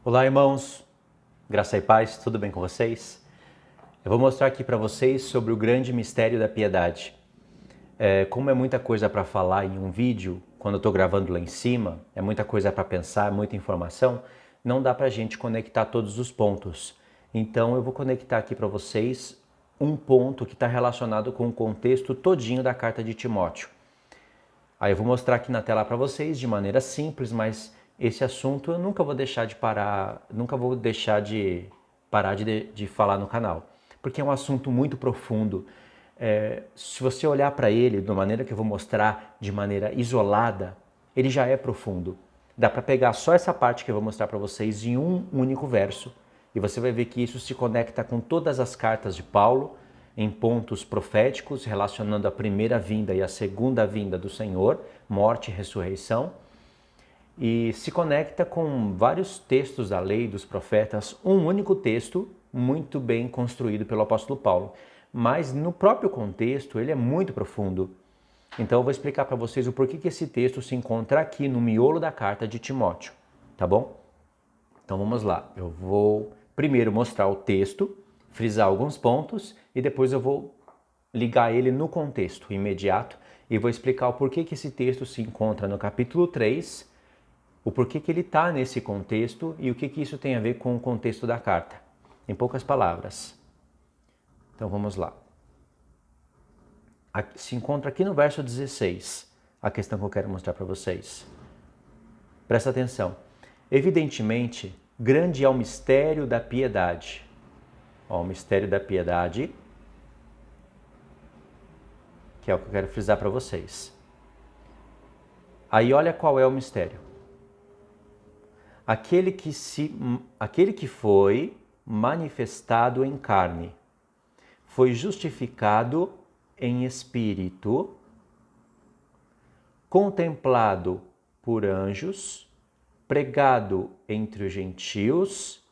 Olá, irmãos, graça e paz, tudo bem com vocês? Eu vou mostrar aqui para vocês sobre o grande mistério da piedade. Como é muita coisa para falar em um vídeo, quando eu estou gravando lá em cima, é muita coisa para pensar, muita informação, não dá para a gente conectar todos os pontos. Então eu vou conectar aqui para vocês um ponto que está relacionado com o contexto todinho da carta de Timóteo. Aí eu vou mostrar aqui na tela para vocês de maneira simples, mas esse assunto eu nunca vou deixar de parar, nunca vou deixar de parar de falar no canal, porque é um assunto muito profundo. Se você olhar para ele da maneira que eu vou mostrar, de maneira isolada, ele já é profundo. Dá para pegar só essa parte que eu vou mostrar para vocês em um único verso, e você vai ver que isso se conecta com todas as cartas de Paulo, em pontos proféticos relacionando a primeira vinda e a segunda vinda do Senhor, morte e ressurreição, e se conecta com vários textos da lei, dos profetas, um único texto muito bem construído pelo apóstolo Paulo. Mas no próprio contexto ele é muito profundo. Então eu vou explicar para vocês o porquê que esse texto se encontra aqui no miolo da carta de Timóteo, tá bom? Então vamos lá, eu vou primeiro mostrar o texto, frisar alguns pontos e depois eu vou ligar ele no contexto imediato e vou explicar o porquê que esse texto se encontra no capítulo 3, o porquê que ele está nesse contexto e o que isso tem a ver com o contexto da carta, em poucas palavras. Então vamos lá. Se encontra aqui no verso 16, a questão que eu quero mostrar para vocês. Presta atenção. Evidentemente, grande é o mistério da piedade. O mistério da piedade, que é o que eu quero frisar para vocês. Aí olha qual é o mistério. Aquele que foi manifestado em carne, foi justificado em espírito, contemplado por anjos, pregado entre os gentios,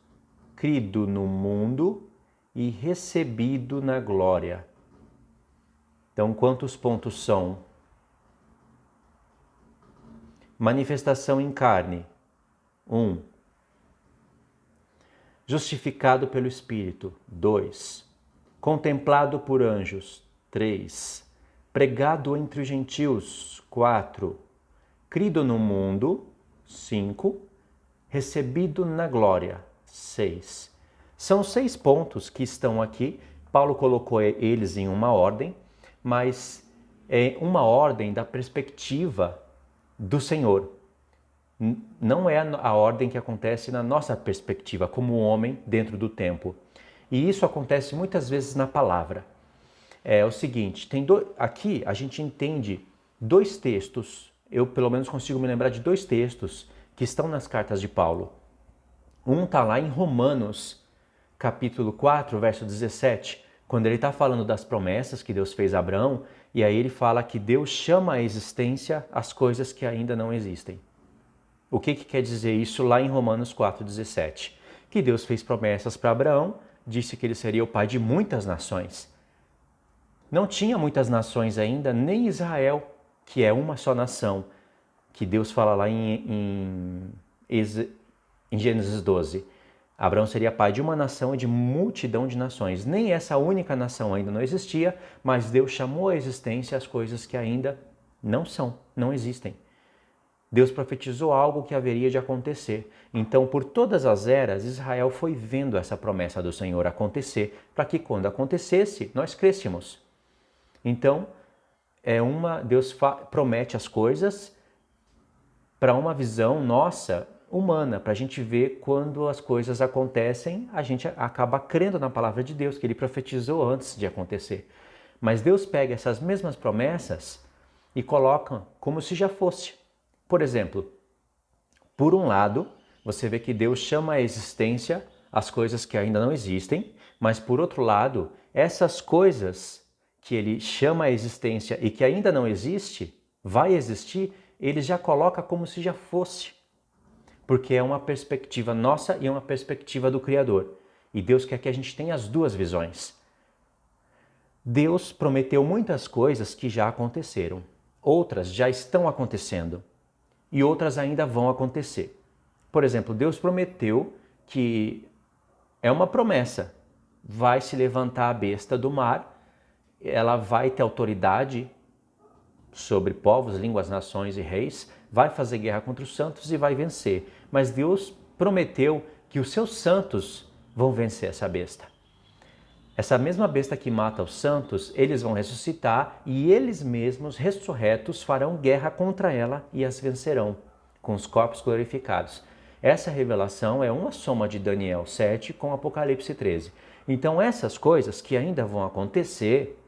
crido no mundo e recebido na glória. Então, quantos pontos são? Manifestação em carne, 1. Justificado pelo Espírito, 2. Contemplado por anjos, 3. Pregado entre os gentios, 4. Crido no mundo, 5. Recebido na glória, 6. São 6 pontos que estão aqui. Paulo colocou eles em uma ordem, mas é uma ordem da perspectiva do Senhor. Não é a ordem que acontece na nossa perspectiva, como homem dentro do tempo. E isso acontece muitas vezes na palavra. É o seguinte, aqui a gente entende 2 textos, eu pelo menos consigo me lembrar de 2 textos que estão nas cartas de Paulo. Um está lá em Romanos, capítulo 4, verso 17, quando ele está falando das promessas que Deus fez a Abraão, e aí ele fala que Deus chama à existência as coisas que ainda não existem. O que quer dizer isso lá em Romanos 4,17? Que Deus fez promessas para Abraão, disse que ele seria o pai de muitas nações. Não tinha muitas nações ainda, nem Israel, que é uma só nação, que Deus fala lá em Gênesis 12. Abraão seria pai de uma nação e de multidão de nações. Nem essa única nação ainda não existia, mas Deus chamou à existência as coisas que ainda não existem. Deus profetizou algo que haveria de acontecer. Então, por todas as eras, Israel foi vendo essa promessa do Senhor acontecer, para que quando acontecesse, nós crescêssemos. Então, Deus promete as coisas para uma visão nossa, humana, para a gente ver quando as coisas acontecem, a gente acaba crendo na palavra de Deus, que Ele profetizou antes de acontecer. Mas Deus pega essas mesmas promessas e coloca como se já fosse. Por exemplo, por um lado, você vê que Deus chama à existência as coisas que ainda não existem, mas por outro lado, essas coisas que Ele chama à existência e que ainda não existe, vai existir, Ele já coloca como se já fosse. Porque é uma perspectiva nossa e uma perspectiva do Criador. E Deus quer que a gente tenha as 2 visões. Deus prometeu muitas coisas que já aconteceram. Outras já estão acontecendo. E outras ainda vão acontecer. Por exemplo, Deus prometeu que é uma promessa. Vai se levantar a besta do mar, ela vai ter autoridade sobre povos, línguas, nações e reis, vai fazer guerra contra os santos e vai vencer. Mas Deus prometeu que os seus santos vão vencer essa besta. Essa mesma besta que mata os santos, eles vão ressuscitar e eles mesmos, ressurretos, farão guerra contra ela e as vencerão, com os corpos glorificados. Essa revelação é uma soma de Daniel 7 com Apocalipse 13. Então essas coisas que ainda vão acontecer,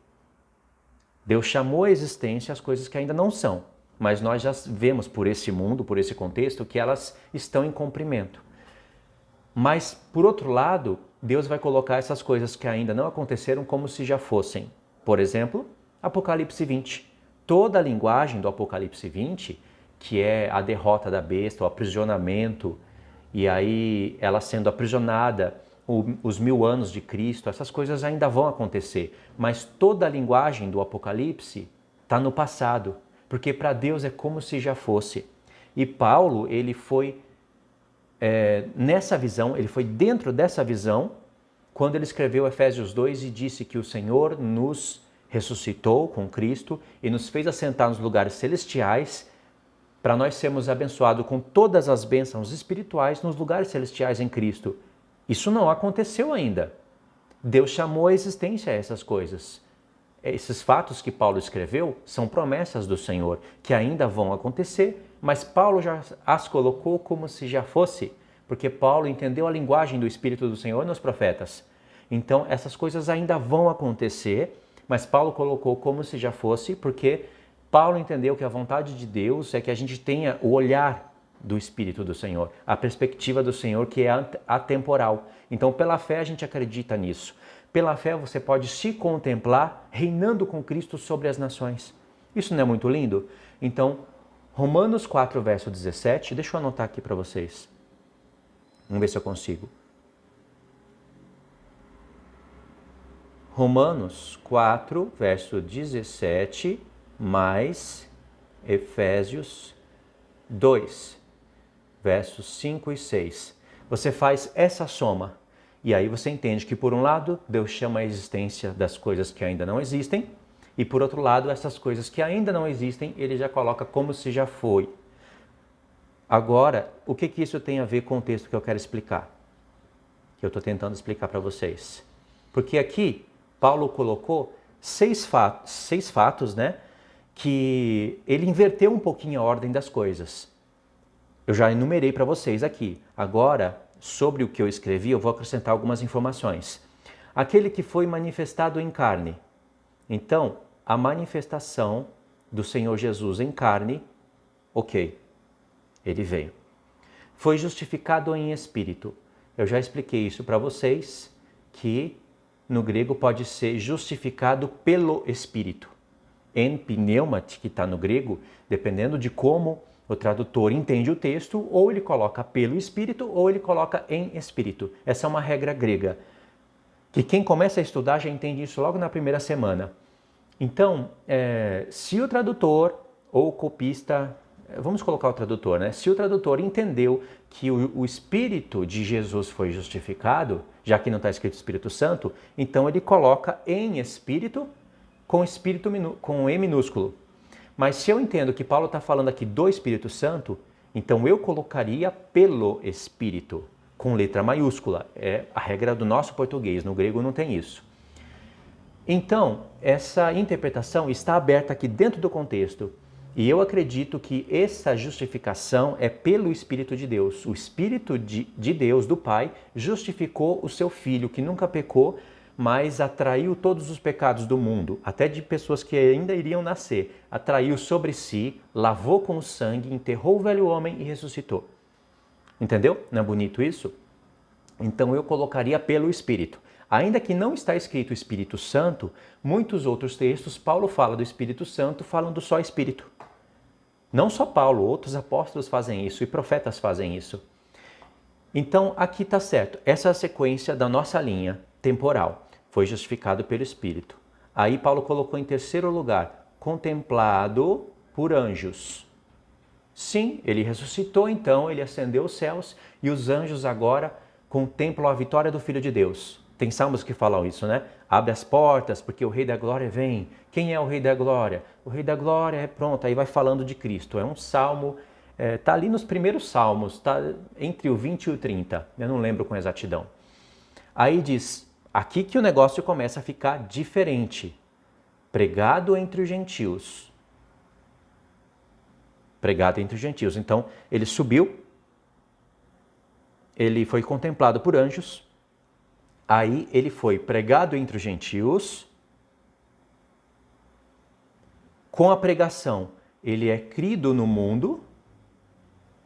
Deus chamou à existência as coisas que ainda não são, mas nós já vemos por esse mundo, por esse contexto, que elas estão em cumprimento. Mas, por outro lado, Deus vai colocar essas coisas que ainda não aconteceram como se já fossem. Por exemplo, Apocalipse 20. Toda a linguagem do Apocalipse 20, que é a derrota da besta, o aprisionamento, e aí ela sendo aprisionada, os 1000 anos de Cristo, essas coisas ainda vão acontecer. Mas toda a linguagem do Apocalipse está no passado, porque para Deus é como se já fosse. E Paulo, ele foi nessa visão, ele foi dentro dessa visão, quando ele escreveu Efésios 2 e disse que o Senhor nos ressuscitou com Cristo e nos fez assentar nos lugares celestiais para nós sermos abençoados com todas as bênçãos espirituais nos lugares celestiais em Cristo. Isso não aconteceu ainda. Deus chamou à existência essas coisas. Esses fatos que Paulo escreveu são promessas do Senhor, que ainda vão acontecer, mas Paulo já as colocou como se já fosse, porque Paulo entendeu a linguagem do Espírito do Senhor nos profetas. Então, essas coisas ainda vão acontecer, mas Paulo colocou como se já fosse, porque Paulo entendeu que a vontade de Deus é que a gente tenha o olhar do Espírito do Senhor, a perspectiva do Senhor que é atemporal. Então, pela fé, a gente acredita nisso. Pela fé, você pode se contemplar reinando com Cristo sobre as nações. Isso não é muito lindo? Então, Romanos 4, verso 17, deixa eu anotar aqui para vocês. Vamos ver se eu consigo. Romanos 4, verso 17, mais Efésios 2, versos 5 e 6. Você faz essa soma e aí você entende que, por um lado, Deus chama a existência das coisas que ainda não existem e, por outro lado, essas coisas que ainda não existem, ele já coloca como se já foi. Agora, o que isso tem a ver com o texto que eu quero explicar? Que eu estou tentando explicar para vocês. Porque aqui, Paulo colocou seis fatos, né? Que ele inverteu um pouquinho a ordem das coisas. Eu já enumerei para vocês aqui. Agora, sobre o que eu escrevi, eu vou acrescentar algumas informações. Aquele que foi manifestado em carne. Então, a manifestação do Senhor Jesus em carne, ok, ele veio. Foi justificado em espírito. Eu já expliquei isso para vocês, que no grego pode ser justificado pelo espírito. En pneumati, que está no grego, dependendo de como o tradutor entende o texto, ou ele coloca pelo espírito, ou ele coloca em espírito. Essa é uma regra grega, que quem começa a estudar já entende isso logo na primeira semana. Então, se o tradutor ou o copista, vamos colocar o tradutor, né? Se o tradutor entendeu que o Espírito de Jesus foi justificado, já que não está escrito Espírito Santo, então ele coloca em espírito com E minúsculo. Mas se eu entendo que Paulo está falando aqui do Espírito Santo, então eu colocaria pelo Espírito, com letra maiúscula. É a regra do nosso português, no grego não tem isso. Então, essa interpretação está aberta aqui dentro do contexto. E eu acredito que essa justificação é pelo Espírito de Deus. O Espírito de Deus, do Pai, justificou o seu Filho, que nunca pecou, mas atraiu todos os pecados do mundo, até de pessoas que ainda iriam nascer. Atraiu sobre si, lavou com o sangue, enterrou o velho homem e ressuscitou. Entendeu? Não é bonito isso? Então eu colocaria pelo Espírito. Ainda que não está escrito Espírito Santo, muitos outros textos, Paulo fala do Espírito Santo, falam do só Espírito. Não só Paulo, outros apóstolos fazem isso e profetas fazem isso. Então, aqui está certo. Essa é a sequência da nossa linha temporal. Foi justificado pelo Espírito. Aí Paulo colocou em terceiro lugar, contemplado por anjos. Sim, ele ressuscitou então, ele ascendeu aos céus e os anjos agora contemplam a vitória do Filho de Deus. Tem salmos que falam isso, né? Abre as portas, porque o Rei da Glória vem. Quem é o Rei da Glória? O Rei da Glória é pronto, aí vai falando de Cristo. É um salmo, tá ali nos primeiros salmos, tá entre o 20 e o 30, eu não lembro com exatidão. Aí diz, aqui que o negócio começa a ficar diferente. Pregado entre os gentios. Pregado entre os gentios. Então, ele subiu, ele foi contemplado por anjos, aí ele foi pregado entre os gentios. Com a pregação, ele é crido no mundo,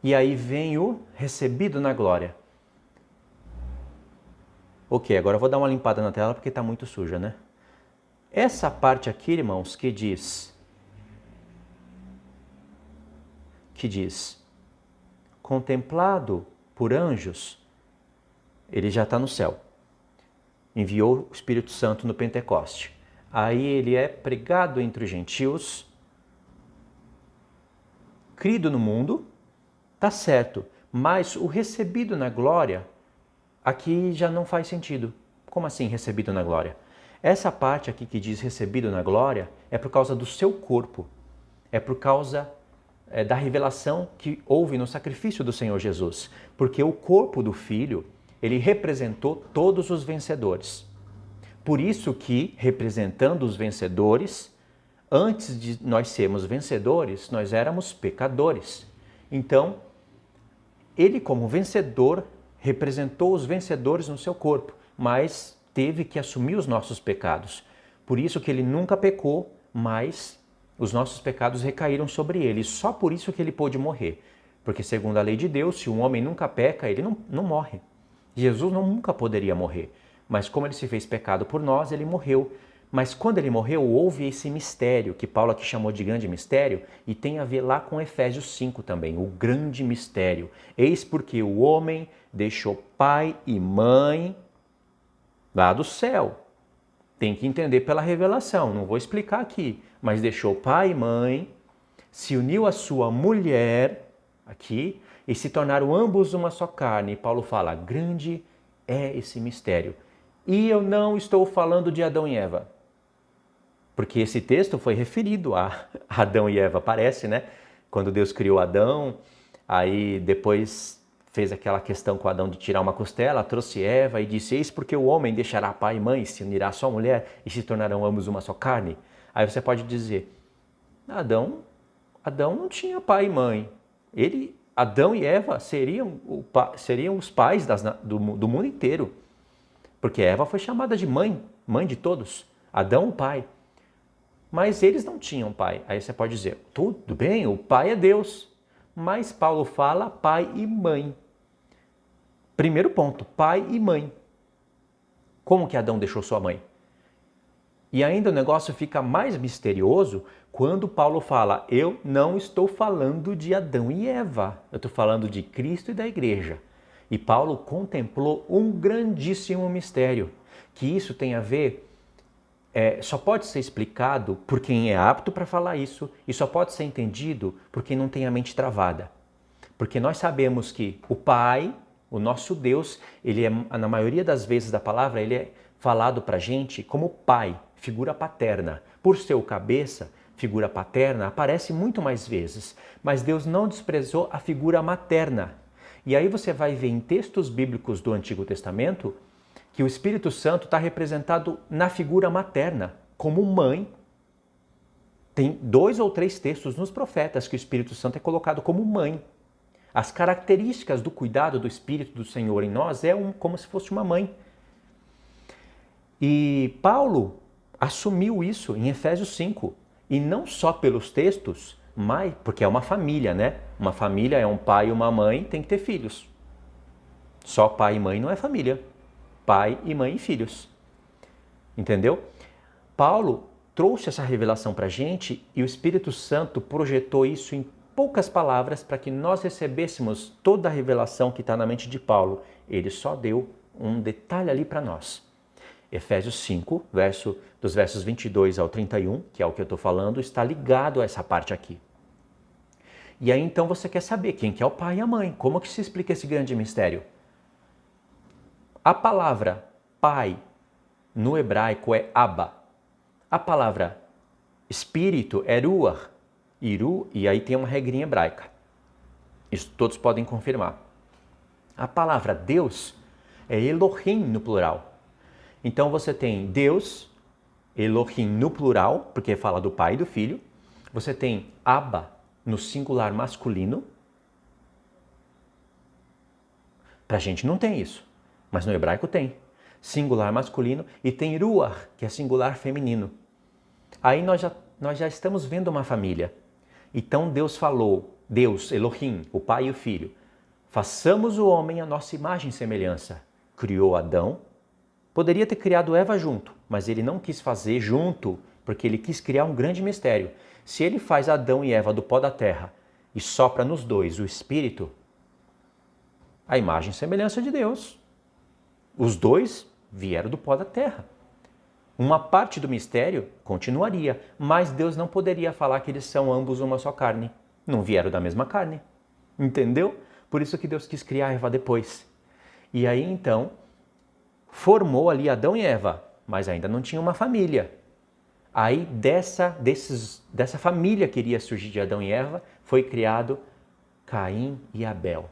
e aí vem o recebido na glória. Ok, agora eu vou dar uma limpada na tela porque está muito suja, né? Essa parte aqui, irmãos, que diz contemplado por anjos, ele já está no céu. Enviou o Espírito Santo no Pentecoste. Aí ele é pregado entre os gentios, crido no mundo, tá certo, mas o recebido na glória, aqui já não faz sentido. Como assim recebido na glória? Essa parte aqui que diz recebido na glória é por causa do seu corpo, é por causa da revelação que houve no sacrifício do Senhor Jesus, porque o corpo do Filho, ele representou todos os vencedores. Por isso que, representando os vencedores, antes de nós sermos vencedores, nós éramos pecadores. Então, ele como vencedor, representou os vencedores no seu corpo, mas teve que assumir os nossos pecados. Por isso que ele nunca pecou, mas os nossos pecados recaíram sobre ele. Só por isso que ele pôde morrer. Porque segundo a lei de Deus, se um homem nunca peca, ele não morre. Jesus nunca poderia morrer. Mas como ele se fez pecado por nós, ele morreu. Mas quando ele morreu, houve esse mistério, que Paulo aqui chamou de grande mistério, e tem a ver lá com Efésios 5 também, o grande mistério. Eis porque o homem deixou pai e mãe lá do céu. Tem que entender pela revelação, não vou explicar aqui. Mas deixou pai e mãe, se uniu à sua mulher, aqui, e se tornaram ambos uma só carne. E Paulo fala, grande é esse mistério. E eu não estou falando de Adão e Eva. Porque esse texto foi referido a Adão e Eva, parece, né? Quando Deus criou Adão, aí depois fez aquela questão com Adão de tirar uma costela, trouxe Eva e disse, eis porque o homem deixará pai e mãe, se unirá à sua mulher e se tornarão ambos uma só carne. Aí você pode dizer, Adão não tinha pai e mãe. Adão e Eva seriam os pais do mundo inteiro. Porque Eva foi chamada de mãe de todos. Adão, o pai. Mas eles não tinham pai. Aí você pode dizer, tudo bem, o pai é Deus. Mas Paulo fala pai e mãe. Primeiro ponto, pai e mãe. Como que Adão deixou sua mãe? E ainda o negócio fica mais misterioso quando Paulo fala, eu não estou falando de Adão e Eva. Eu estou falando de Cristo e da igreja. E Paulo contemplou um grandíssimo mistério, que isso tem a ver, só pode ser explicado por quem é apto para falar isso e só pode ser entendido por quem não tem a mente travada. Porque nós sabemos que o Pai, o nosso Deus, ele é, na maioria das vezes da palavra, ele é falado para a gente como Pai, figura paterna. Por ser o cabeça, figura paterna, aparece muito mais vezes, mas Deus não desprezou a figura materna. E aí você vai ver em textos bíblicos do Antigo Testamento que o Espírito Santo está representado na figura materna, como mãe. Tem 2 ou 3 textos nos profetas que o Espírito Santo é colocado como mãe. As características do cuidado do Espírito do Senhor em nós como se fosse uma mãe. E Paulo assumiu isso em Efésios 5. E não só pelos textos, mas porque é uma família, né? Uma família é um pai e uma mãe, tem que ter filhos. Só pai e mãe não é família. Pai e mãe e filhos. Entendeu? Paulo trouxe essa revelação para a gente e o Espírito Santo projetou isso em poucas palavras para que nós recebêssemos toda a revelação que está na mente de Paulo. Ele só deu um detalhe ali para nós. Efésios 5, dos versos 22 ao 31, que é o que eu estou falando, está ligado a essa parte aqui. E aí então você quer saber quem que é o pai e a mãe. Como que se explica esse grande mistério? A palavra pai no hebraico é Abba. A palavra espírito é Ruach. E aí tem uma regrinha hebraica. Isso todos podem confirmar. A palavra Deus é Elohim no plural. Então você tem Deus, Elohim no plural, porque fala do pai e do filho. Você tem Abba no singular masculino. Pra gente não tem isso, mas no hebraico tem. Singular masculino e tem Ruach, que é singular feminino. Aí nós já estamos vendo uma família. Então Deus falou, Deus, Elohim, o pai e o filho, façamos o homem à nossa imagem e semelhança. Criou Adão, poderia ter criado Eva junto, mas ele não quis fazer junto, porque ele quis criar um grande mistério. Se ele faz Adão e Eva do pó da terra e sopra nos dois o Espírito, a imagem e semelhança de Deus. Os dois vieram do pó da terra. Uma parte do mistério continuaria, mas Deus não poderia falar que eles são ambos uma só carne. Não vieram da mesma carne. Entendeu? Por isso que Deus quis criar Eva depois. E aí então, formou ali Adão e Eva, mas ainda não tinha uma família. Aí dessa família que iria surgir de Adão e Eva, foi criado Caim e Abel.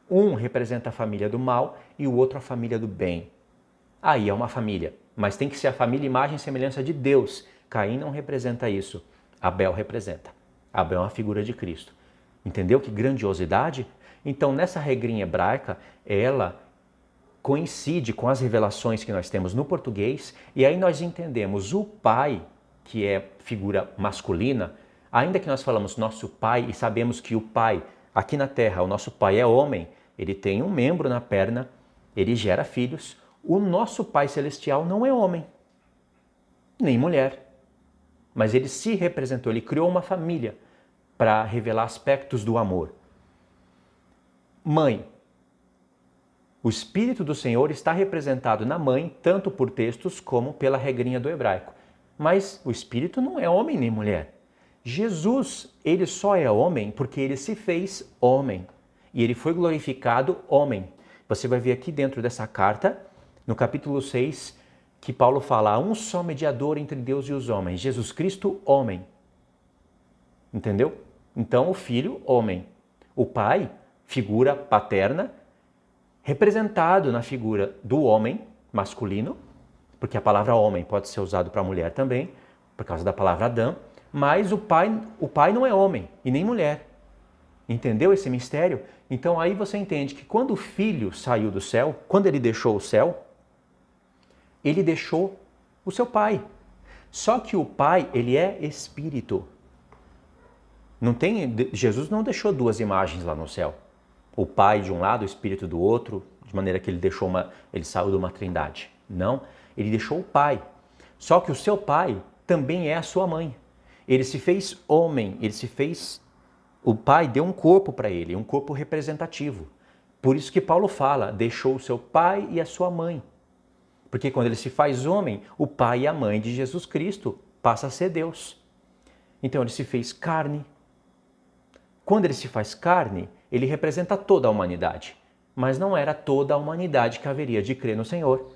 Um representa a família do mal e o outro a família do bem. Aí é uma família, mas tem que ser a família imagem e semelhança de Deus. Caim não representa isso, Abel representa. Abel é uma figura de Cristo. Entendeu que grandiosidade? Então nessa regrinha hebraica, ela coincide com as revelações que nós temos no português e aí nós entendemos o pai, que é figura masculina, ainda que nós falamos nosso pai e sabemos que o pai, aqui na terra, o nosso pai é homem, ele tem um membro na perna, ele gera filhos. O nosso Pai Celestial não é homem, nem mulher. Mas ele se representou, ele criou uma família para revelar aspectos do amor. Mãe. O Espírito do Senhor está representado na mãe, tanto por textos como pela regrinha do hebraico. Mas o Espírito não é homem nem mulher. Jesus, ele só é homem porque ele se fez homem. E ele foi glorificado homem. Você vai ver aqui dentro dessa carta, no capítulo 6, que Paulo fala, há um só mediador entre Deus e os homens, Jesus Cristo, homem. Entendeu? Então o filho, homem. O pai, figura paterna, representado na figura do homem masculino, porque a palavra homem pode ser usada para mulher também, por causa da palavra Adão, mas o pai não é homem e nem mulher. Entendeu esse mistério? Então aí você entende que quando o filho saiu do céu, quando ele deixou o céu, ele deixou o seu pai. Só que o pai, ele é espírito. Jesus não deixou duas imagens lá no céu. O pai de um lado, o espírito do outro, de maneira que ele saiu de uma trindade. Não, ele deixou o pai. Só que o seu pai também é a sua mãe. Ele se fez homem, o pai deu um corpo para ele, um corpo representativo. Por isso que Paulo fala, deixou o seu pai e a sua mãe. Porque quando ele se faz homem, o pai e a mãe de Jesus Cristo passa a ser Deus. Então ele se fez carne. Quando ele se faz carne, ele representa toda a humanidade. Mas não era toda a humanidade que haveria de crer no Senhor.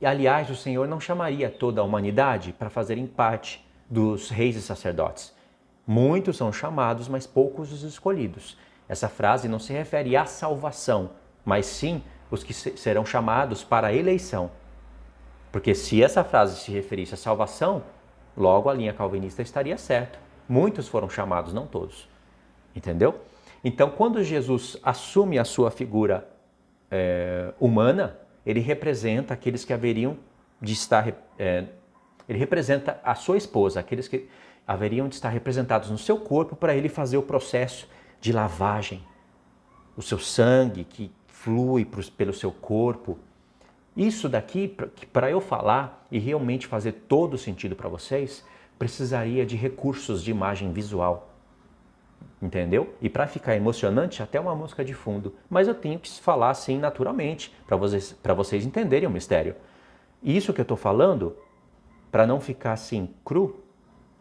E, aliás, o Senhor não chamaria toda a humanidade para fazerem parte dos reis e sacerdotes. Muitos são chamados, mas poucos os escolhidos. Essa frase não se refere à salvação, mas sim os que serão chamados para a eleição. Porque se essa frase se referisse à salvação, logo a linha calvinista estaria certa. Muitos foram chamados, não todos. Entendeu? Então, quando Jesus assume a sua figura humana, ele representa aqueles que haveriam de estar... ele representa a sua esposa, aqueles que haveriam de estar representados no seu corpo para ele fazer o processo de lavagem. O seu sangue que flui pelo seu corpo. Isso daqui, para eu falar e realmente fazer todo sentido para vocês, precisaria de recursos de imagem visual. Entendeu? E para ficar emocionante, até uma música de fundo. Mas eu tenho que falar assim naturalmente, para vocês entenderem o mistério. E isso que eu estou falando, para não ficar assim cru,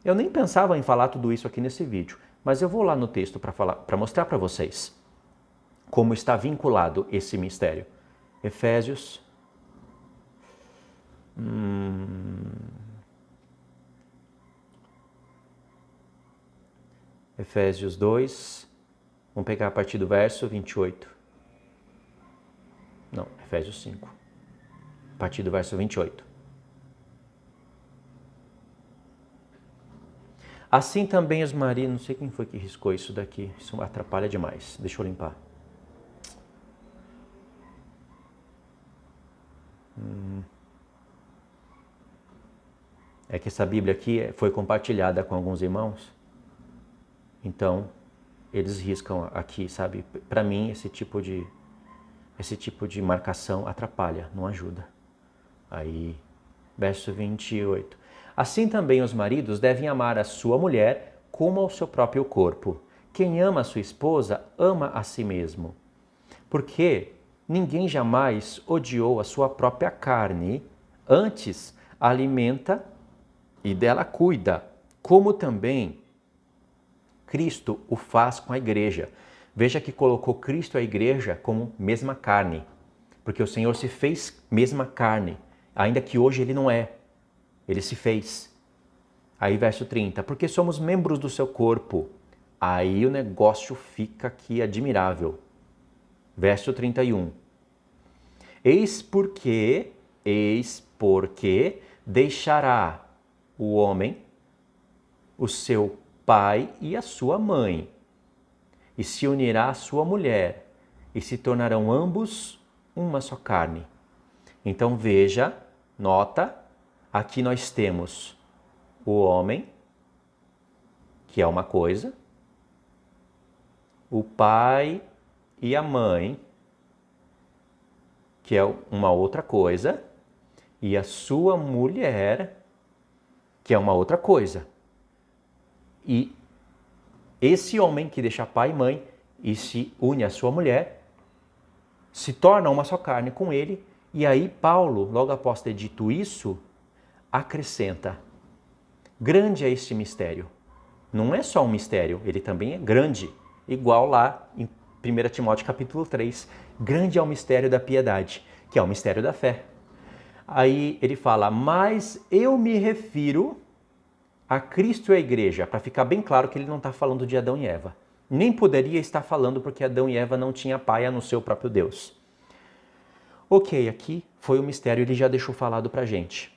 eu nem pensava em falar tudo isso aqui nesse vídeo, mas eu vou lá no texto para mostrar para vocês como está vinculado esse mistério. Efésios Efésios 2, vamos pegar a partir do verso 28. Não, Efésios 5, a partir do verso 28. Assim também os maridos, não sei quem foi que riscou isso daqui, isso atrapalha demais, deixa eu limpar. É que essa Bíblia aqui foi compartilhada com alguns irmãos, então eles riscam aqui, sabe? Para mim esse tipo de marcação atrapalha, não ajuda. Aí, verso 28. Assim também os maridos devem amar a sua mulher como ao seu próprio corpo. Quem ama a sua esposa ama a si mesmo. Porque ninguém jamais odiou a sua própria carne, antes a alimenta e dela cuida, como também Cristo o faz com a igreja. Veja que colocou Cristo e a igreja como mesma carne, porque o Senhor se fez mesma carne, ainda que hoje ele não é, ele se fez. Aí verso 30, porque somos membros do seu corpo. Aí o negócio fica aqui admirável. Verso 31, eis porque deixará o homem o seu pai e a sua mãe, e se unirá à sua mulher, e se tornarão ambos uma só carne. Então veja, nota, aqui nós temos o homem, que é uma coisa, o pai e a mãe, que é uma outra coisa, e a sua mulher, que é uma outra coisa. E esse homem que deixa pai e mãe e se une à sua mulher, se torna uma só carne com ele. E aí Paulo, logo após ter dito isso, acrescenta: grande é este mistério. Não é só um mistério, ele também é grande. Igual lá em 1 Timóteo capítulo 3. Grande é o mistério da piedade, que é o mistério da fé. Aí ele fala, mas eu me refiro a Cristo e a igreja, para ficar bem claro que ele não está falando de Adão e Eva. Nem poderia estar falando porque Adão e Eva não tinham pai a não ser o próprio Deus. Ok, aqui foi o mistério, ele já deixou falado para a gente.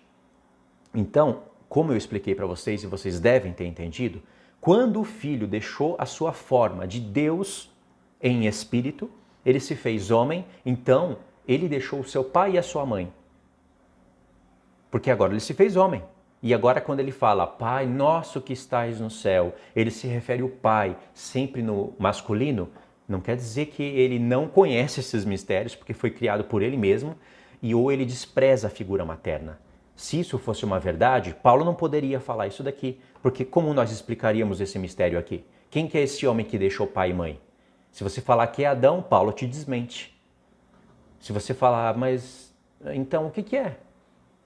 Então, como eu expliquei para vocês, e vocês devem ter entendido, quando o Filho deixou a sua forma de Deus em espírito, ele se fez homem, então ele deixou o seu pai e a sua mãe. Porque agora ele se fez homem. E agora quando ele fala, Pai nosso que estais no céu, ele se refere ao Pai sempre no masculino, não quer dizer que ele não conhece esses mistérios, porque foi criado por ele mesmo, e ou ele despreza a figura materna. Se isso fosse uma verdade, Paulo não poderia falar isso daqui, porque como nós explicaríamos esse mistério aqui? Quem que é esse homem que deixou pai e mãe? Se você falar que é Adão, Paulo te desmente. Se você falar, mas então o que é?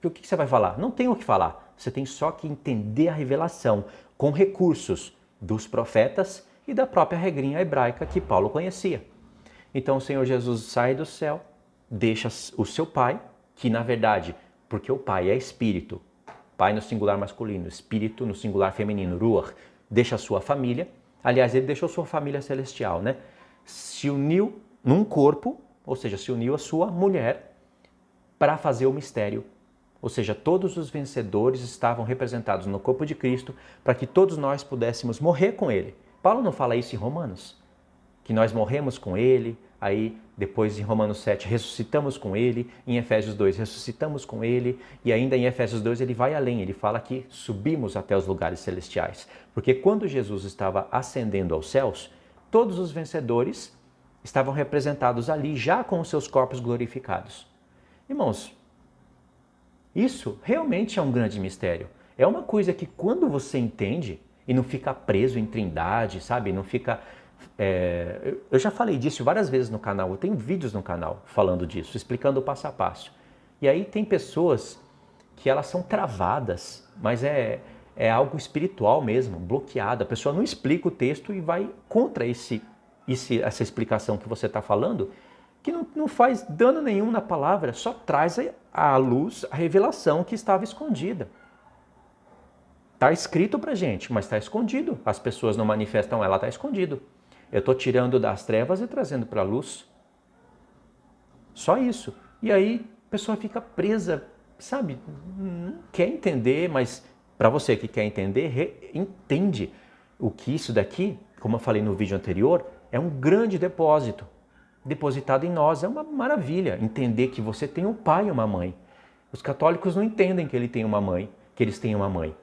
O que você vai falar? Não tem o que falar. Você tem só que entender a revelação com recursos dos profetas e da própria regrinha hebraica que Paulo conhecia. Então o Senhor Jesus sai do céu, deixa o seu pai, que na verdade, porque o pai é espírito, pai no singular masculino, espírito no singular feminino, ruach, deixa a sua família, aliás, ele deixou sua família celestial, né? Se uniu num corpo, ou seja, se uniu à sua mulher para fazer o mistério. Ou seja, todos os vencedores estavam representados no corpo de Cristo para que todos nós pudéssemos morrer com Ele. Paulo não fala isso em Romanos? Que nós morremos com Ele, aí depois em Romanos 7 ressuscitamos com Ele, em Efésios 2 ressuscitamos com Ele, e ainda em Efésios 2 ele vai além, ele fala que subimos até os lugares celestiais. Porque quando Jesus estava ascendendo aos céus, todos os vencedores estavam representados ali já com os seus corpos glorificados. Irmãos, isso realmente é um grande mistério. É uma coisa que quando você entende e não fica preso em trindade, sabe? Não fica... Eu já falei disso várias vezes no canal, eu tenho vídeos no canal falando disso, explicando o passo a passo. E aí tem pessoas que elas são travadas, mas é algo espiritual mesmo, bloqueado. A pessoa não explica o texto e vai contra essa explicação que você está falando que não faz dano nenhum na palavra, só traz à luz a revelação que estava escondida. Está escrito para gente, mas está escondido. As pessoas não manifestam ela, está escondido. Eu estou tirando das trevas e trazendo para a luz. Só isso. E aí a pessoa fica presa, sabe? Não quer entender, mas para você que quer entender, entende o que isso daqui, como eu falei no vídeo anterior, é um grande depósito depositado em nós. É uma maravilha entender que você tem um pai e uma mãe. Os católicos não entendem que ele tem uma mãe, que eles têm uma mãe.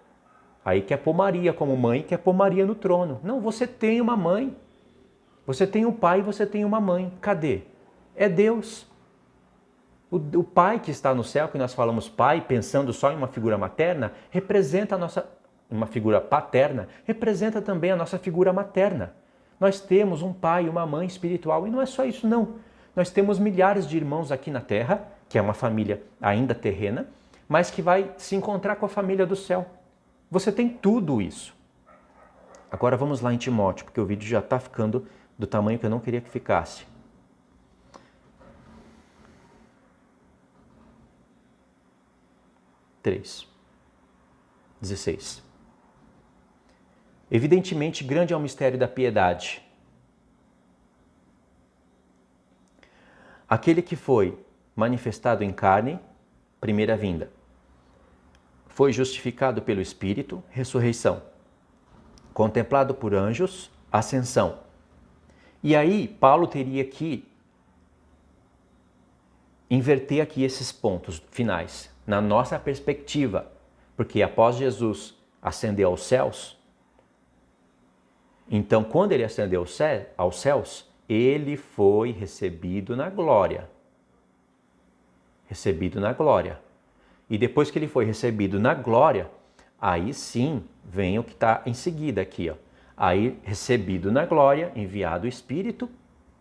Aí quer pôr Maria como mãe, quer pôr Maria no trono. Não, você tem uma mãe. Você tem um pai e você tem uma mãe. Cadê? É Deus. O pai que está no céu, que nós falamos pai, pensando só em uma figura materna, representa a nossa, uma figura paterna, representa também a nossa figura materna. Nós temos um pai e uma mãe espiritual, e não é só isso não. Nós temos milhares de irmãos aqui na terra, que é uma família ainda terrena, mas que vai se encontrar com a família do céu. Você tem tudo isso. Agora vamos lá em Timóteo, porque o vídeo já está ficando do tamanho que eu não queria que ficasse. 3:16. Evidentemente, grande é o mistério da piedade. Aquele que foi manifestado em carne, primeira vinda. Foi justificado pelo Espírito, ressurreição. Contemplado por anjos, ascensão. E aí, Paulo teria que inverter aqui esses pontos finais, na nossa perspectiva, porque após Jesus ascender aos céus, então quando ele ascendeu aos céus, ele foi recebido na glória. Recebido na glória. E depois que ele foi recebido na glória, aí sim vem o que está em seguida aqui, ó. Aí recebido na glória, enviado o Espírito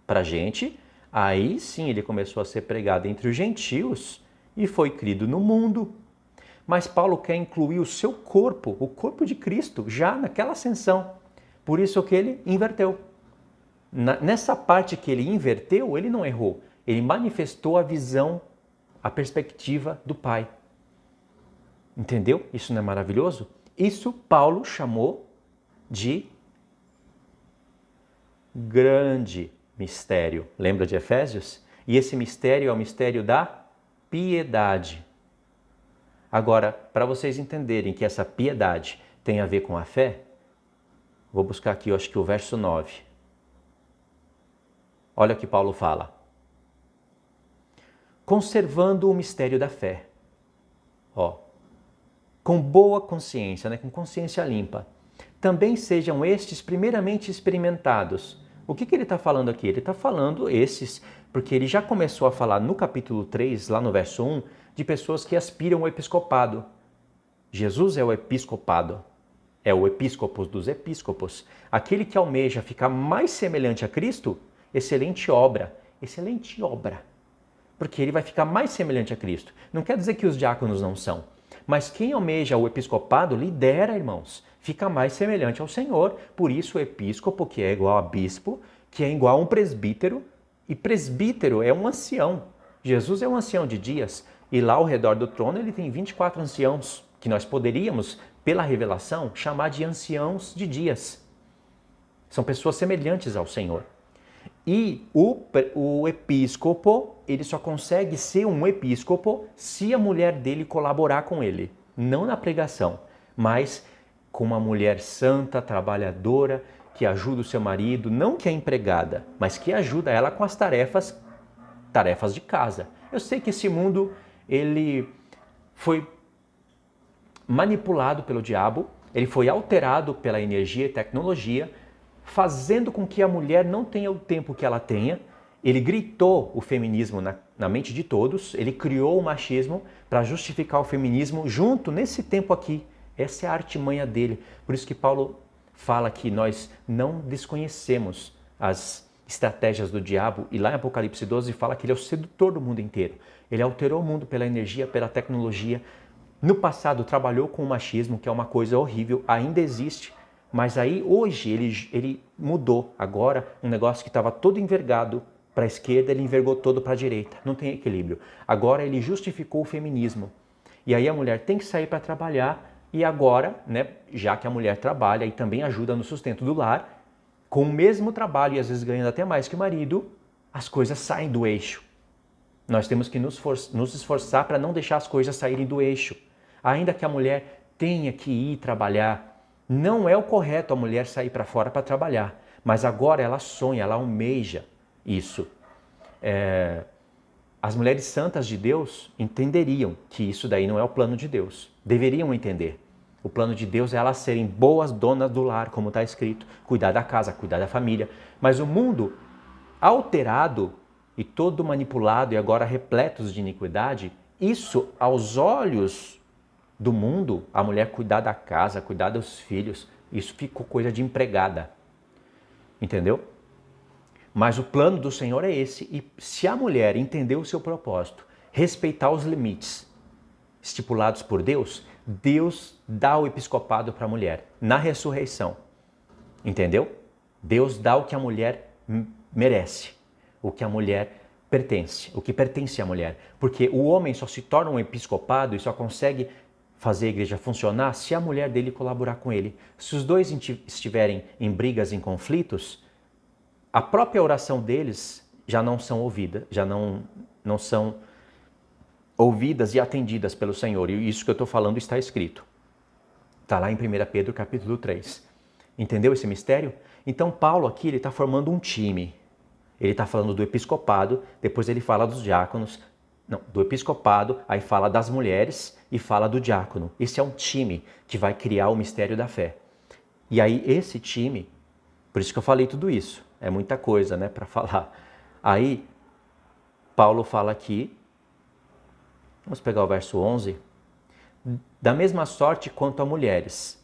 para a gente, aí sim ele começou a ser pregado entre os gentios e foi crido no mundo. Mas Paulo quer incluir o seu corpo, o corpo de Cristo, já naquela ascensão. Por isso que ele inverteu. Nessa parte que ele inverteu, ele não errou. Ele manifestou a visão, a perspectiva do Pai. Entendeu? Isso não é maravilhoso? Isso Paulo chamou de grande mistério. Lembra de Efésios? E esse mistério é o mistério da piedade. Agora, para vocês entenderem que essa piedade tem a ver com a fé, vou buscar aqui, eu acho que o verso 9. Olha o que Paulo fala. Conservando o mistério da fé. Ó, com boa consciência, né? Com consciência limpa. Também sejam estes primeiramente experimentados. O que ele está falando aqui? Ele está falando esses, porque ele já começou a falar no capítulo 3, lá no verso 1, de pessoas que aspiram ao episcopado. Jesus é o episcopado, é o episcopos dos episcopos. Aquele que almeja ficar mais semelhante a Cristo, excelente obra, porque ele vai ficar mais semelhante a Cristo. Não quer dizer que os diáconos não são, mas quem almeja o episcopado lidera, irmãos, fica mais semelhante ao Senhor. Por isso o episcopo, que é igual a bispo, que é igual a um presbítero, e presbítero é um ancião. Jesus é um ancião de dias, e lá ao redor do trono ele tem 24 anciãos, que nós poderíamos, pela revelação, chamar de anciãos de dias. São pessoas semelhantes ao Senhor. E o episcopo, ele só consegue ser um episcopo se a mulher dele colaborar com ele. Não na pregação, mas com uma mulher santa, trabalhadora, que ajuda o seu marido, não que é empregada, mas que ajuda ela com as tarefas de casa. Eu sei que esse mundo, ele foi manipulado pelo diabo, ele foi alterado pela energia e tecnologia, fazendo com que a mulher não tenha o tempo que ela tenha. Ele gritou o feminismo na mente de todos, ele criou o machismo para justificar o feminismo junto nesse tempo aqui. Essa é a artimanha dele. Por isso que Paulo fala que nós não desconhecemos as estratégias do diabo, e lá em Apocalipse 12 fala que ele é o sedutor do mundo inteiro. Ele alterou o mundo pela energia, pela tecnologia. No passado trabalhou com o machismo, que é uma coisa horrível, ainda existe, mas aí hoje ele mudou. Agora um negócio que estava todo envergado para a esquerda, ele envergou todo para a direita. Não tem equilíbrio. Agora ele justificou o feminismo. E aí a mulher tem que sair para trabalhar e agora, né, já que a mulher trabalha e também ajuda no sustento do lar, com o mesmo trabalho e às vezes ganhando até mais que o marido, as coisas saem do eixo. Nós temos que nos esforçar para não deixar as coisas saírem do eixo. Ainda que a mulher tenha que ir trabalhar, não é o correto a mulher sair para fora para trabalhar. Mas agora ela sonha, ela almeja isso. As mulheres santas de Deus entenderiam que isso daí não é o plano de Deus. Deveriam entender. O plano de Deus é elas serem boas donas do lar, como está escrito. Cuidar da casa, cuidar da família. Mas o mundo alterado e todo manipulado e agora repletos de iniquidade, isso aos olhos do mundo, a mulher cuidar da casa, cuidar dos filhos, isso ficou coisa de empregada. Entendeu? Mas o plano do Senhor é esse, e se a mulher entender o seu propósito, respeitar os limites estipulados por Deus, Deus dá o episcopado para a mulher na ressurreição. Entendeu? Deus dá o que a mulher merece, o que a mulher pertence, o que pertence à mulher. Porque o homem só se torna um episcopado e só consegue fazer a igreja funcionar se a mulher dele colaborar com ele. Se os dois estiverem em brigas, em conflitos, a própria oração deles já não são ouvidas, já não são ouvidas e atendidas pelo Senhor. E isso que eu estou falando está escrito. Está lá em 1 Pedro capítulo 3. Entendeu esse mistério? Então Paulo aqui ele está formando um time. Ele está falando do episcopado, depois ele fala dos diáconos, não, do episcopado, aí fala das mulheres e fala do diácono. Esse é um time que vai criar o mistério da fé. E aí esse time, por isso que eu falei tudo isso, é muita coisa, né, para falar. Aí Paulo fala aqui, vamos pegar o verso 11, da mesma sorte quanto a mulheres.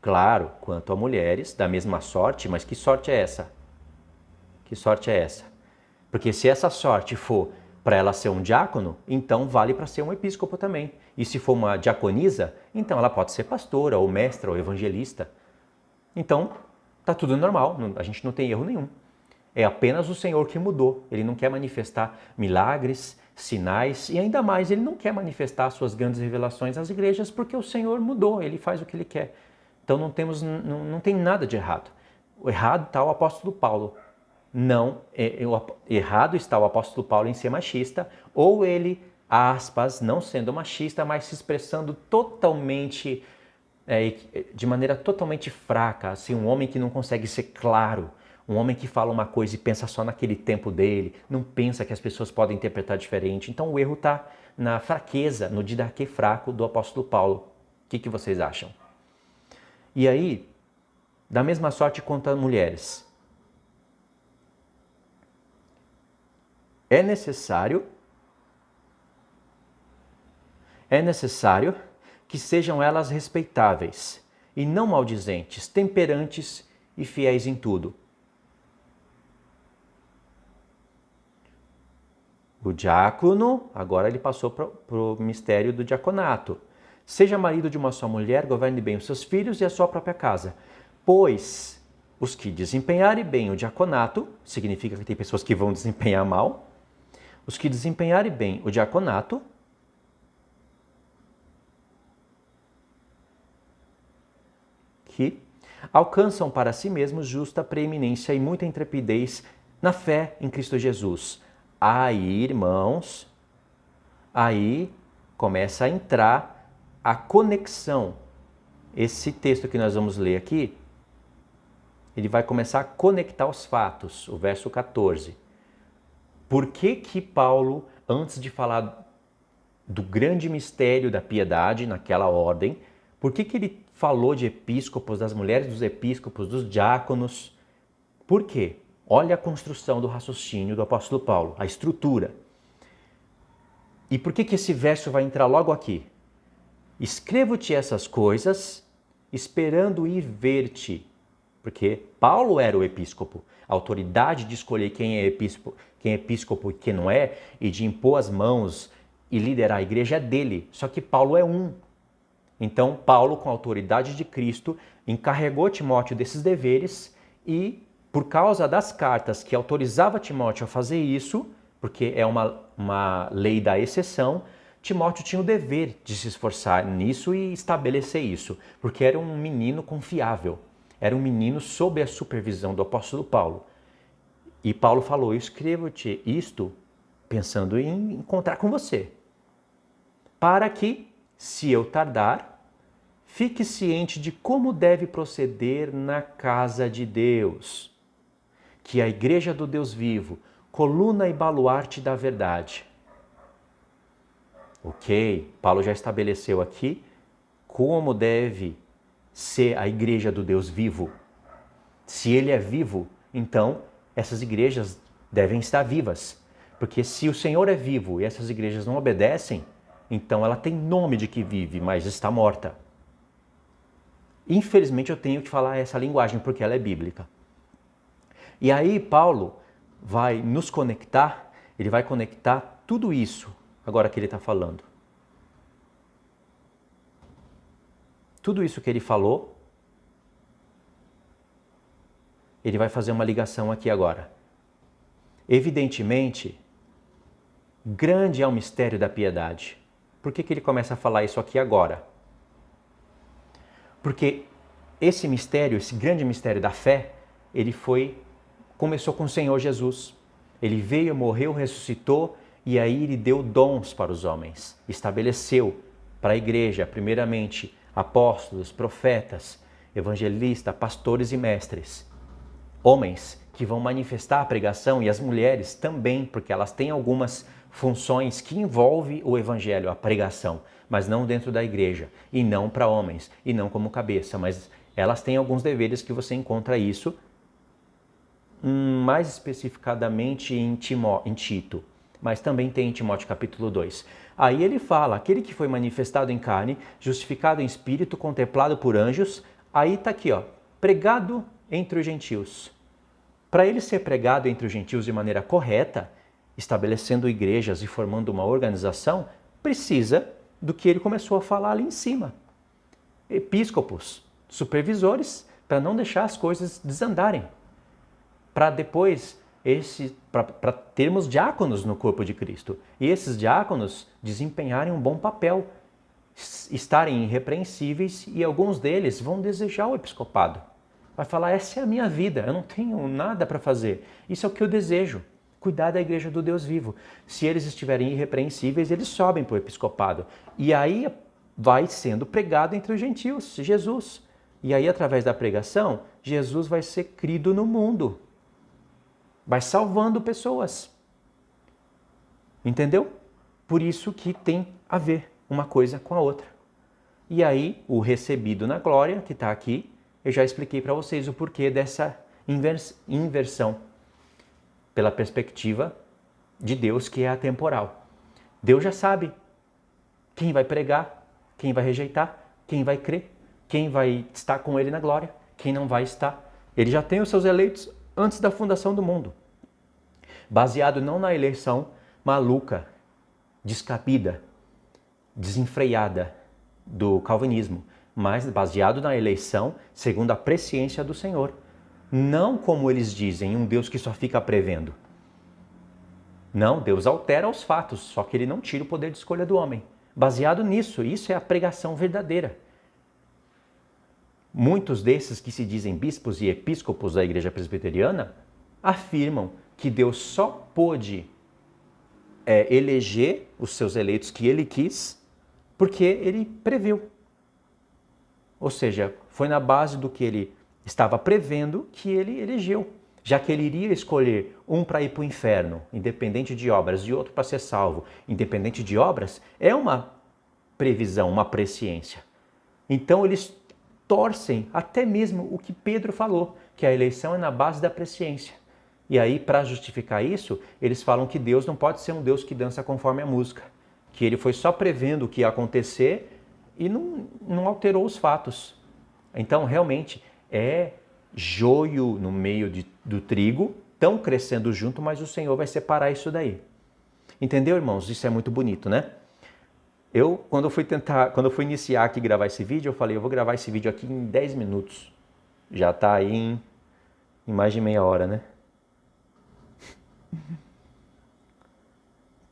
Claro, quanto a mulheres, da mesma sorte, mas que sorte é essa? Que sorte é essa? Porque se essa sorte for para ela ser um diácono, então vale para ser um episcopo também. E se for uma diaconisa, então ela pode ser pastora, ou mestra, ou evangelista. Então, tá tudo normal, a gente não tem erro nenhum. É apenas o Senhor que mudou. Ele não quer manifestar milagres, sinais, e ainda mais, ele não quer manifestar suas grandes revelações às igrejas, porque o Senhor mudou, ele faz o que ele quer. Então não tem nada de errado. O errado está o apóstolo Paulo. Não, errado está o apóstolo Paulo em ser machista, ou ele, aspas, não sendo machista, mas se expressando totalmente, de maneira totalmente fraca, assim, um homem que não consegue ser claro, um homem que fala uma coisa e pensa só naquele tempo dele, não pensa que as pessoas podem interpretar diferente. Então o erro está na fraqueza, no didaquê fraco do apóstolo Paulo. O que vocês acham? E aí, da mesma sorte quanto as mulheres, é necessário que sejam elas respeitáveis e não maldizentes, temperantes e fiéis em tudo. O diácono, agora ele passou para o mistério do diaconato. Seja marido de uma só mulher, governe bem os seus filhos e a sua própria casa. Pois os que desempenharem bem o diaconato, significa que tem pessoas que vão desempenhar mal, os que desempenharem bem o diaconato, que alcançam para si mesmos justa preeminência e muita intrepidez na fé em Cristo Jesus. Aí, irmãos, aí começa a entrar a conexão. Esse texto que nós vamos ler aqui, ele vai começar a conectar os fatos, o verso 14. Por que Paulo, antes de falar do grande mistério da piedade naquela ordem, por que ele falou de episcopos, das mulheres dos episcopos, dos diáconos? Por quê? Olha a construção do raciocínio do apóstolo Paulo, a estrutura. E por que esse verso vai entrar logo aqui? Escrevo-te essas coisas, esperando ir ver-te. Porque Paulo era o episcopo. A autoridade de escolher quem é episcopo e quem não é, e de impor as mãos e liderar a igreja é dele. Só que Paulo é um. Então, Paulo, com a autoridade de Cristo, encarregou Timóteo desses deveres e por causa das cartas que autorizava Timóteo a fazer isso, porque é uma lei da exceção, Timóteo tinha o dever de se esforçar nisso e estabelecer isso, porque era um menino confiável, era um menino sob a supervisão do apóstolo Paulo. E Paulo falou, eu escrevo-te isto pensando em encontrar com você, para que, se eu tardar, fique ciente de como deve proceder na casa de Deus, que é a igreja do Deus vivo, coluna e baluarte da verdade. Ok, Paulo já estabeleceu aqui como deve ser a igreja do Deus vivo. Se ele é vivo, então essas igrejas devem estar vivas. Porque se o Senhor é vivo e essas igrejas não obedecem, então ela tem nome de que vive, mas está morta. Infelizmente eu tenho que falar essa linguagem porque ela é bíblica. E aí Paulo vai nos conectar, ele vai conectar tudo isso agora que ele está falando. Tudo isso que ele falou, ele vai fazer uma ligação aqui agora. Evidentemente, grande é o mistério da piedade. Por que ele começa a falar isso aqui agora? Porque esse mistério, esse grande mistério da fé, começou com o Senhor Jesus. Ele veio, morreu, ressuscitou e aí ele deu dons para os homens. Estabeleceu para a igreja, primeiramente, apóstolos, profetas, evangelistas, pastores e mestres. Homens que vão manifestar a pregação e as mulheres também, porque elas têm algumas funções que envolvem o evangelho, a pregação, mas não dentro da igreja, e não para homens, e não como cabeça, mas elas têm alguns deveres que você encontra isso mais especificadamente em Tito, mas também tem em Timóteo capítulo 2. Aí ele fala, aquele que foi manifestado em carne, justificado em espírito, contemplado por anjos, aí está aqui, ó, pregado entre os gentios. Para ele ser pregado entre os gentios de maneira correta, estabelecendo igrejas e formando uma organização, precisa do que ele começou a falar ali em cima. Episcopos, supervisores, para não deixar as coisas desandarem. Para depois, para termos diáconos no corpo de Cristo. E esses diáconos desempenharem um bom papel, estarem irrepreensíveis e alguns deles vão desejar o episcopado. Vai falar, essa é a minha vida, eu não tenho nada para fazer. Isso é o que eu desejo, cuidar da igreja do Deus vivo. Se eles estiverem irrepreensíveis, eles sobem para o episcopado. E aí vai sendo pregado entre os gentios, Jesus. E aí, através da pregação, Jesus vai ser crido no mundo. Vai salvando pessoas. Entendeu? Por isso que tem a ver uma coisa com a outra. E aí, o recebido na glória, que está aqui, eu já expliquei para vocês o porquê dessa inversão pela perspectiva de Deus, que é atemporal. Deus já sabe quem vai pregar, quem vai rejeitar, quem vai crer, quem vai estar com ele na glória, quem não vai estar. Ele já tem os seus eleitos antes da fundação do mundo. Baseado não na eleição maluca, descabida, desenfreada do calvinismo, mas baseado na eleição segundo a presciência do Senhor. Não como eles dizem, um Deus que só fica prevendo. Não, Deus altera os fatos, só que ele não tira o poder de escolha do homem. Baseado nisso, isso é a pregação verdadeira. Muitos desses que se dizem bispos e episcopos da igreja presbiteriana afirmam que Deus só pôde eleger os seus eleitos que ele quis porque ele previu. Ou seja, foi na base do que ele estava prevendo que ele elegeu. Já que ele iria escolher um para ir para o inferno, independente de obras, e outro para ser salvo, independente de obras, é uma previsão, uma presciência. Então eles torcem até mesmo o que Pedro falou, que a eleição é na base da presciência. E aí, para justificar isso, eles falam que Deus não pode ser um Deus que dança conforme a música, que ele foi só prevendo o que ia acontecer e não alterou os fatos. Então, realmente, é joio no meio do trigo, estão crescendo junto, mas o Senhor vai separar isso daí. Entendeu, irmãos? Isso é muito bonito, né? Quando eu fui iniciar aqui gravar esse vídeo, eu falei, eu vou gravar esse vídeo aqui em 10 minutos. Já está aí em em mais de meia hora, né?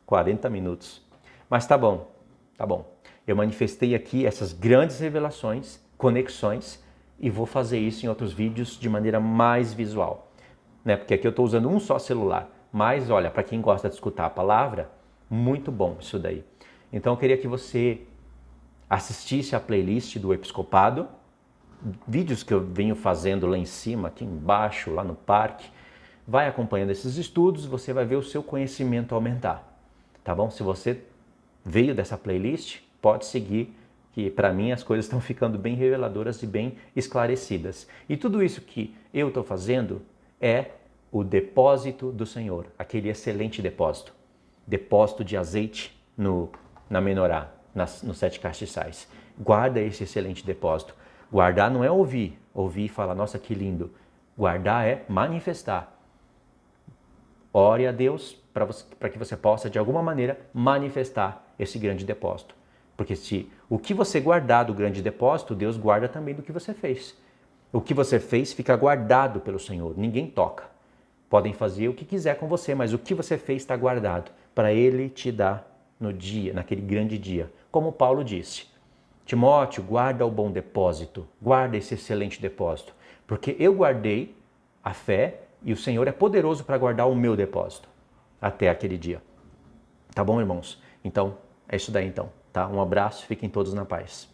40 minutos. Mas tá bom, tá bom. Eu manifestei aqui essas grandes revelações, conexões, e vou fazer isso em outros vídeos de maneira mais visual, né? Porque aqui eu estou usando um só celular. Mas olha, para quem gosta de escutar a palavra, muito bom isso daí. Então eu queria que você assistisse à playlist do Episcopado, vídeos que eu venho fazendo lá em cima, aqui embaixo, lá no parque. Vai acompanhando esses estudos, você vai ver o seu conhecimento aumentar, tá bom? Se você veio dessa playlist, pode seguir, que para mim as coisas estão ficando bem reveladoras e bem esclarecidas. E tudo isso que eu estou fazendo é o depósito do Senhor, aquele excelente depósito. Depósito de azeite na menorá, nos 7 castiçais. Guarda esse excelente depósito. Guardar não é ouvir e falar, nossa, que lindo. Guardar é manifestar. Ore a Deus para que você possa, de alguma maneira, manifestar esse grande depósito. Porque se o que você guardar do grande depósito, Deus guarda também do que você fez. O que você fez fica guardado pelo Senhor, ninguém toca. Podem fazer o que quiser com você, mas o que você fez está guardado para Ele te dar no dia, naquele grande dia. Como Paulo disse, Timóteo, guarda o bom depósito, guarda esse excelente depósito, porque eu guardei a fé e o Senhor é poderoso para guardar o meu depósito até aquele dia. Tá bom, irmãos? Então, é isso daí então, tá? Um abraço, fiquem todos na paz.